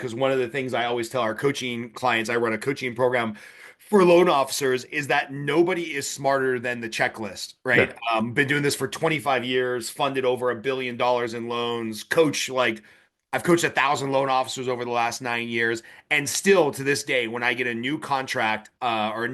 because one of the things I always tell our coaching clients, I run a coaching program for loan officers, is that nobody is smarter than the checklist, Yeah. right? Been doing this for 25 years, funded over $1 billion in loans, I've coached 1,000 loan officers over the last 9 years, and still to this day, when I get a new contract or a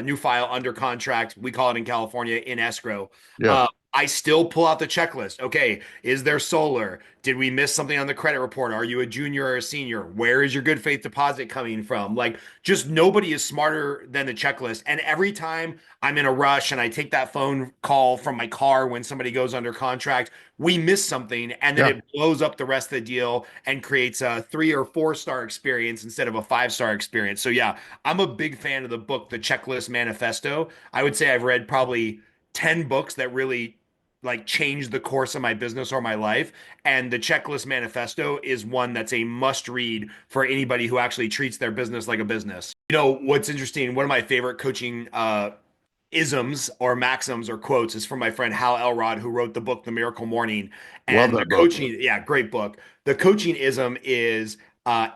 new file under contract, we call it in California in escrow. Yeah. Uh, I still pull out the checklist. Okay, is there solar? Did we miss something on the credit report? Are you a junior or a senior? Where is your good faith deposit coming from? Like, just nobody is smarter than the checklist. And every time I'm in a rush and I take that phone call from my car when somebody goes under contract, we miss something and then Yeah. it blows up the rest of the deal and creates a 3 or 4 star experience instead of a 5 star experience. So, yeah, I'm a big fan of the book, The Checklist Manifesto. I would say I've read probably 10 books that really like changed the course of my business or my life. And the Checklist Manifesto is one that's a must read for anybody who actually treats their business like a business. What's interesting, one of my favorite coaching isms or maxims or quotes is from my friend Hal Elrod, who wrote the book The Miracle Morning. Love And the that book. coaching, yeah, great book. The coaching ism is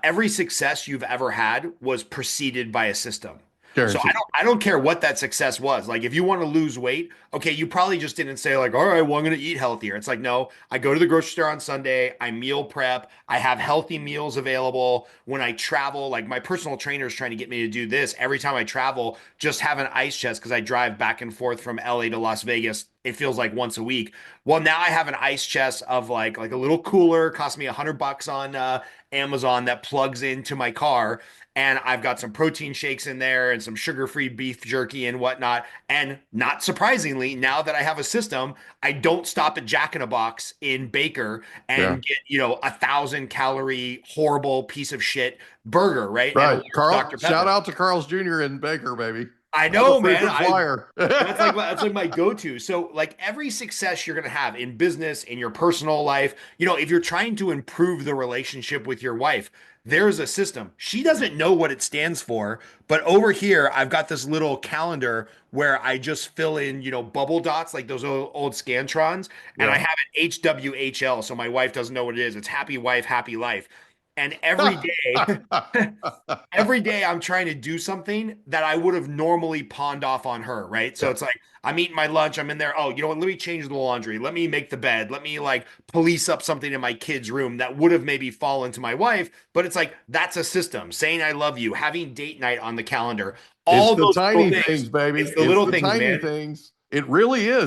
every success you've ever had was preceded by a system. So I Guaranteed. don't I don't care what that success was. Like if you want to lose weight, okay, you probably just didn't say like, all right, well, I'm gonna eat healthier. It's like, no, I go to the grocery store on Sunday, I meal prep, I have healthy meals available. When I travel, like my personal trainer is trying to get me to do this. Every time I travel, just have an ice chest because I drive back and forth from LA to Las Vegas. It feels like once a week. Well, now I have an ice chest of like a little cooler, cost me $100 on Amazon that plugs into my car, and I've got some protein shakes in there and some sugar-free beef jerky and whatnot. And not surprisingly, now that I have a system, I don't stop at Jack in a Box in Baker Yeah. and get 1,000 calorie horrible piece of shit burger, right? And a Right. large Carl, Dr. shout Pepper. out to Carl's Jr. in Baker, baby. I I'm a know, man. frequent I flyer. that's like my go-to. So like every success you're going to have in business, in your personal life, if you're trying to improve the relationship with your wife, there's a system. She doesn't know what it stands for, but over here I've got this little calendar where I just fill in, bubble dots like those old Scantrons, and I Yeah. have an HWHL so my wife doesn't know what it is. It's happy wife, happy life. And every day every day I'm trying to do something that I would have normally pawned off on her, right? So Yeah. it's like I'm eating my lunch, I'm in there. Oh, you know what? Let me change the laundry. Let me make the bed. Let me like police up something in my kid's room that would have maybe fallen to my wife. But it's like that's a system. Saying I love you, having date night on the calendar, It's all the those little tiny things. things, baby. It's the It's little the things, tiny man. things. It really is.